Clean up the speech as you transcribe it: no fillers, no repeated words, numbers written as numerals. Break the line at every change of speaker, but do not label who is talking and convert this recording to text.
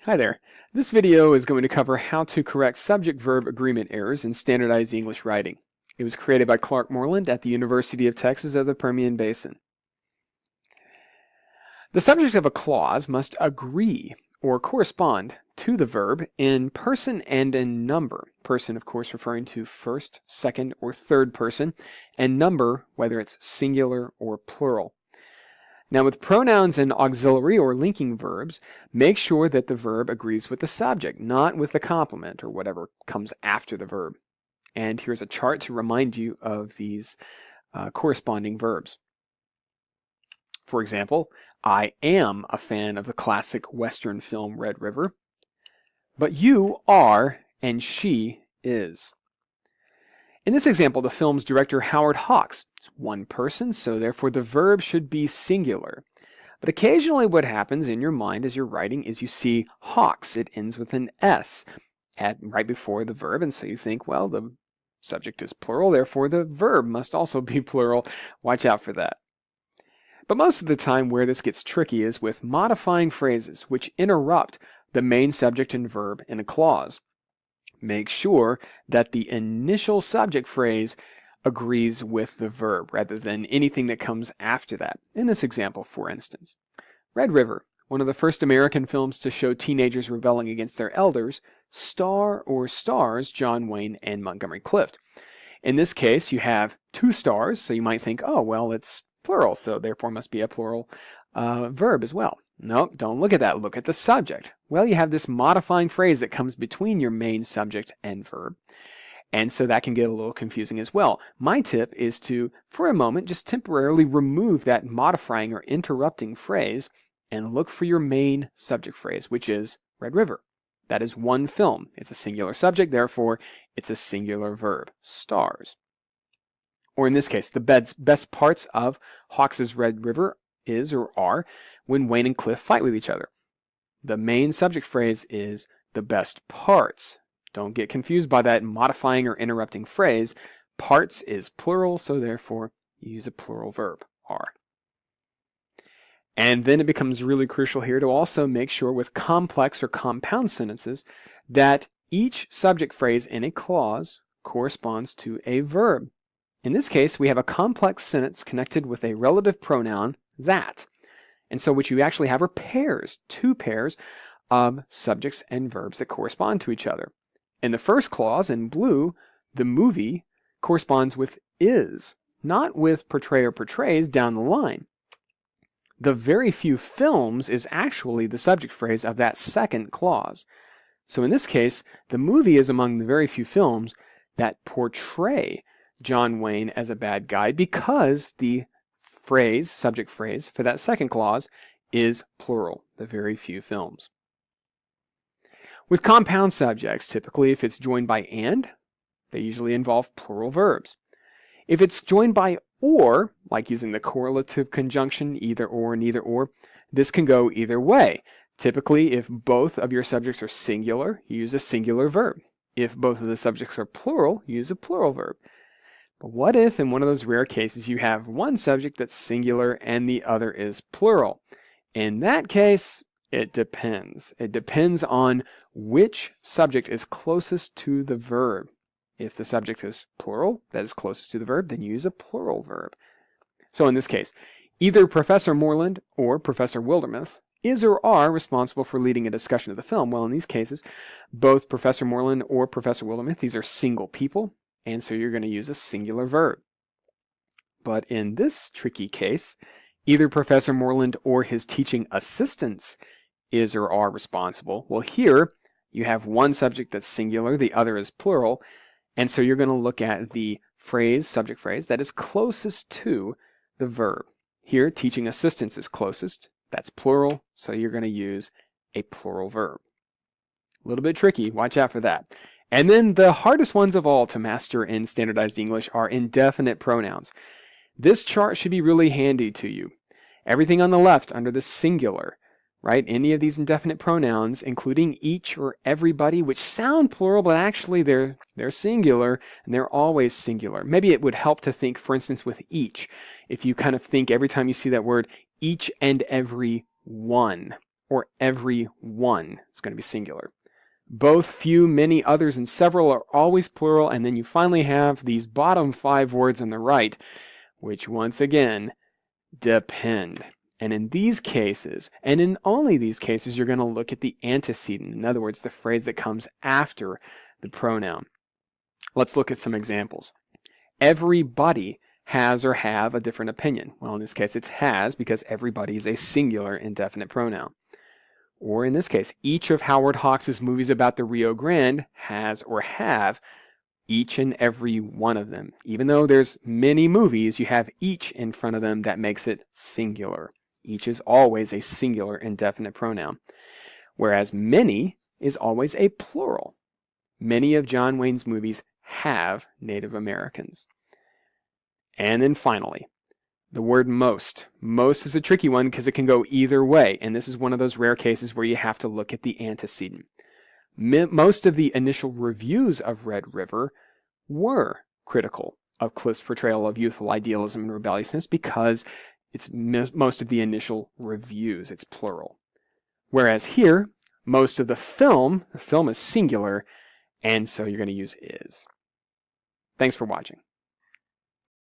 Hi there. This video is going to cover how to correct subject-verb agreement errors in standardized English writing. It was created by Moreland at the University of Texas of the Permian Basin. The subject of a clause must agree or correspond to the verb in person and in number. Person, of course, referring to first, second, or third person, and number, whether it's singular or plural. Now, with pronouns and auxiliary or linking verbs, make sure that the verb agrees with the subject, not with the complement or whatever comes after the verb. And here's a chart to remind you of these corresponding verbs. For example, I am a fan of the classic Western film Red River, but you are and she is. In this example, the film's director, Howard Hawks, is one person, so therefore the verb should be singular. But occasionally what happens in your mind as you're writing is you see Hawks. It ends with an S right before the verb, and so you think, well, the subject is plural, therefore the verb must also be plural. Watch out for that. But most of the time where this gets tricky is with modifying phrases which interrupt the main subject and verb in a clause. Make sure that the initial subject phrase agrees with the verb rather than anything that comes after that. In this example, for instance, Red River, one of the first American films to show teenagers rebelling against their elders, stars John Wayne and Montgomery Clift. In this case, you have two stars, so you might think, oh, well, it's plural, so therefore must be a plural verb as well. No, don't look at that. Look at the subject. Well, you have this modifying phrase that comes between your main subject and verb, and so that can get a little confusing as well. My tip is to, for a moment, just temporarily remove that modifying or interrupting phrase and look for your main subject phrase, which is Red River. That is one film. It's a singular subject, therefore it's a singular verb, stars. Or in this case, the best parts of Hawks's Red River is or are when Wayne and Cliff fight with each other. The main subject phrase is the best parts. Don't get confused by that modifying or interrupting phrase. Parts is plural, so therefore you use a plural verb, are. And then it becomes really crucial here to also make sure with complex or compound sentences that each subject phrase in a clause corresponds to a verb. In this case, we have a complex sentence connected with a relative pronoun, that. And so what you actually have are pairs, two pairs of subjects and verbs that correspond to each other. In the first clause, in blue, the movie corresponds with is, not with portray or portrays down the line. The very few films is actually the subject phrase of that second clause. So in this case, the movie is among the very few films that portray John Wayne as a bad guy because the phrase, subject phrase, for that second clause is plural, the very few films. With compound subjects, typically if it's joined by and, they usually involve plural verbs. If it's joined by or, like using the correlative conjunction either or, neither or, this can go either way. Typically, if both of your subjects are singular, you use a singular verb. If both of the subjects are plural, you use a plural verb. But what if, in one of those rare cases, you have one subject that's singular and the other is plural? In that case, it depends. It depends on which subject is closest to the verb. If the subject is plural, that is closest to the verb, then use a plural verb. So in this case, either Professor Moreland or Professor Wildermuth is or are responsible for leading a discussion of the film. Well, in these cases, both Professor Moreland or Professor Wildermuth, these are single people, and so you're going to use a singular verb. But in this tricky case, either Professor Moreland or his teaching assistants is or are responsible. Well, here you have one subject that's singular, the other is plural, and so you're going to look at the phrase, subject phrase, that is closest to the verb. Here, teaching assistants is closest. That's plural, so you're going to use a plural verb. A little bit tricky. Watch out for that. And then the hardest ones of all to master in standardized English are indefinite pronouns. This chart should be really handy to you. Everything on the left under the singular, right? Any of these indefinite pronouns, including each or everybody, which sound plural, but actually they're singular, and they're always singular. Maybe it would help to think, for instance, with each. If you kind of think every time you see that word, each and every one, or every one is going to be singular. Both, few, many, others, and several are always plural, and then you finally have these bottom 5 words on the right, which once again depend. And in these cases, and in only these cases, you're going to look at the antecedent. In other words, the phrase that comes after the pronoun. Let's look at some examples. Everybody has or have a different opinion. Well, in this case, it's has because everybody is a singular indefinite pronoun. Or in this case, each of Howard Hawks' movies about the Rio Grande has or have each and every one of them. Even though there's many movies, you have each in front of them that makes it singular. Each is always a singular indefinite pronoun. Whereas many is always a plural. Many of John Wayne's movies have Native Americans. And then finally, the word most. Most is a tricky one because it can go either way, and this is one of those rare cases where you have to look at the antecedent. Most of the initial reviews of Red River were critical of Cliff's portrayal of youthful idealism and rebelliousness because it's most of the initial reviews, it's plural. Whereas here, most of the film is singular, and so you're going to use is. Thanks for watching.